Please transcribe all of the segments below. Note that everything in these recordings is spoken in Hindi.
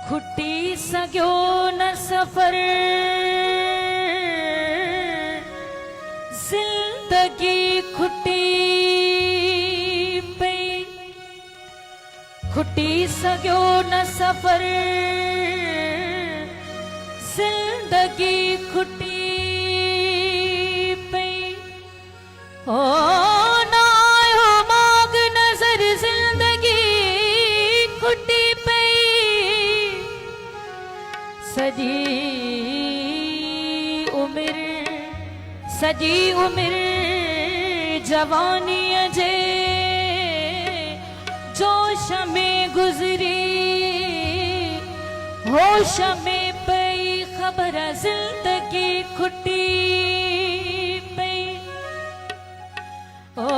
खुटी सग्यो न सफर जिंदगी खुटी पे खुटी सग्यो न सफर जिंदगी खुटी पे ओ नायो माग नजर जिंदगी खुटी पे सजी उम्र जवानी जे जोश में गुजरी होश में पई खबर जिंदगी खुटी पई ओ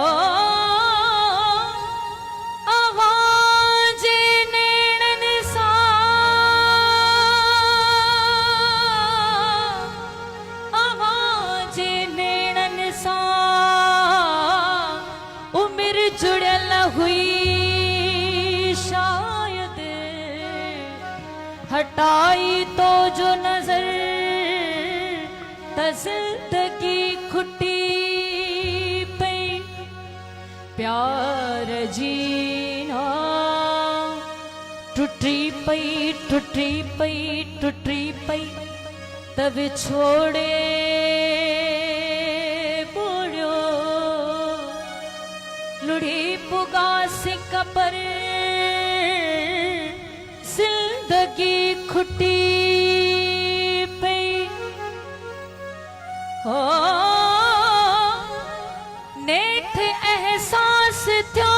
जुड़ल हुई शायद हटाई तो जो नजर जिंदगी खुटी पे प्यार जीना टूटी पई तब छोड़े लुढ़ी पुगा से कपर जिंदगी खुटी पे हो नेठ एहसास थियो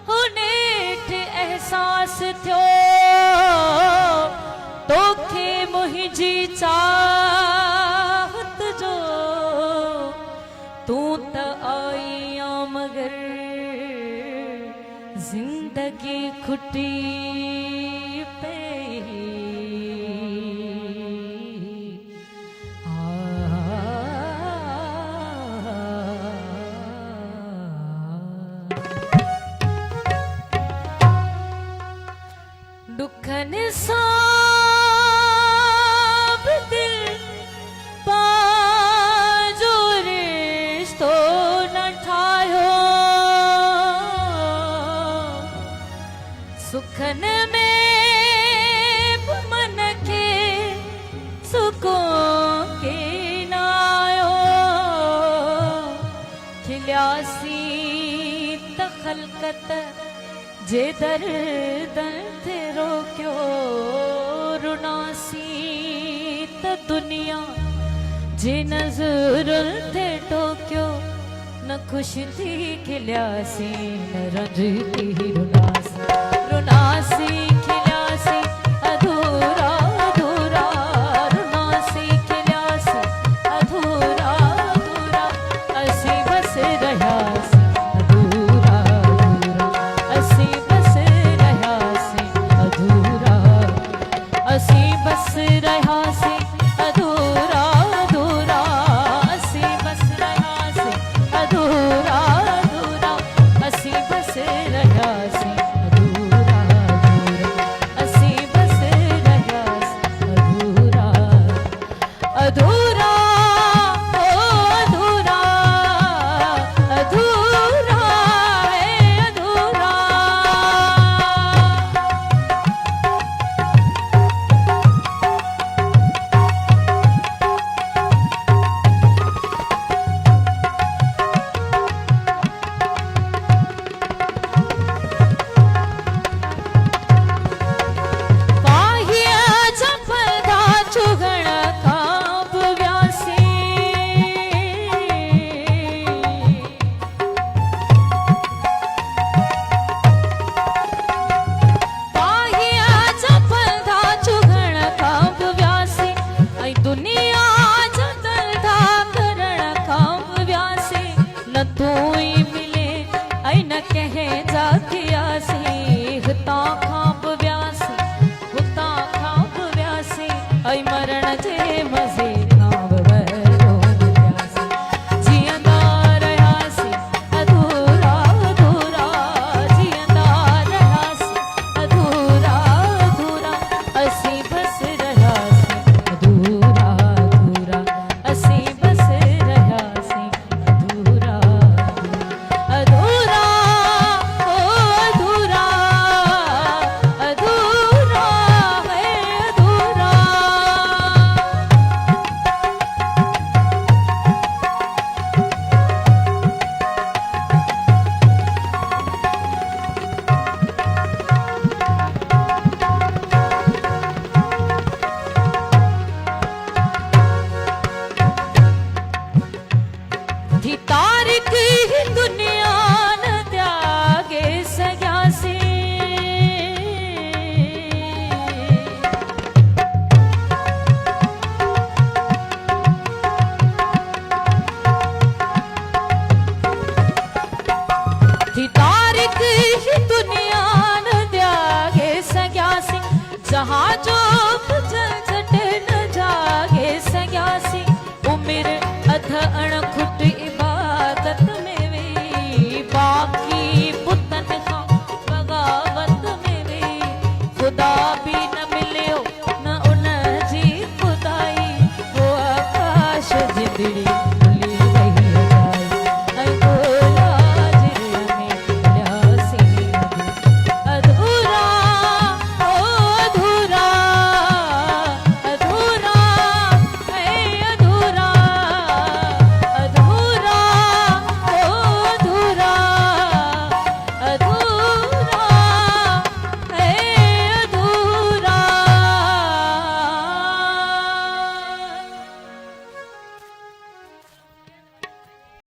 हो नेठ एहसास थियो तोखे मुहिंजी तू त आईया मगर जिंदगी खुटी पे दुखन सा सुखन में मन के सुकून के नायो खिल्यासी तखलकत जे दर्द थे रोक्यो रुनासी त दुनिया जे नजर थे टोक्यो न खुश थी खिल्यासी न रंजती रुनासी खिल्यासी अधूरा अधूरा रुनासी खिल्यासी अधूरा अधूरा असी बस रह्यासी अधूरा अधूरा असी बस रह्यासी अधूरा असी बस रह्यासी अधूरा अधूरा असी बस रह्यासी अधूरा अधूरा असी बस रह्यासी अधूरा अधूरा अधूरा है अधूरा थी तारीख ही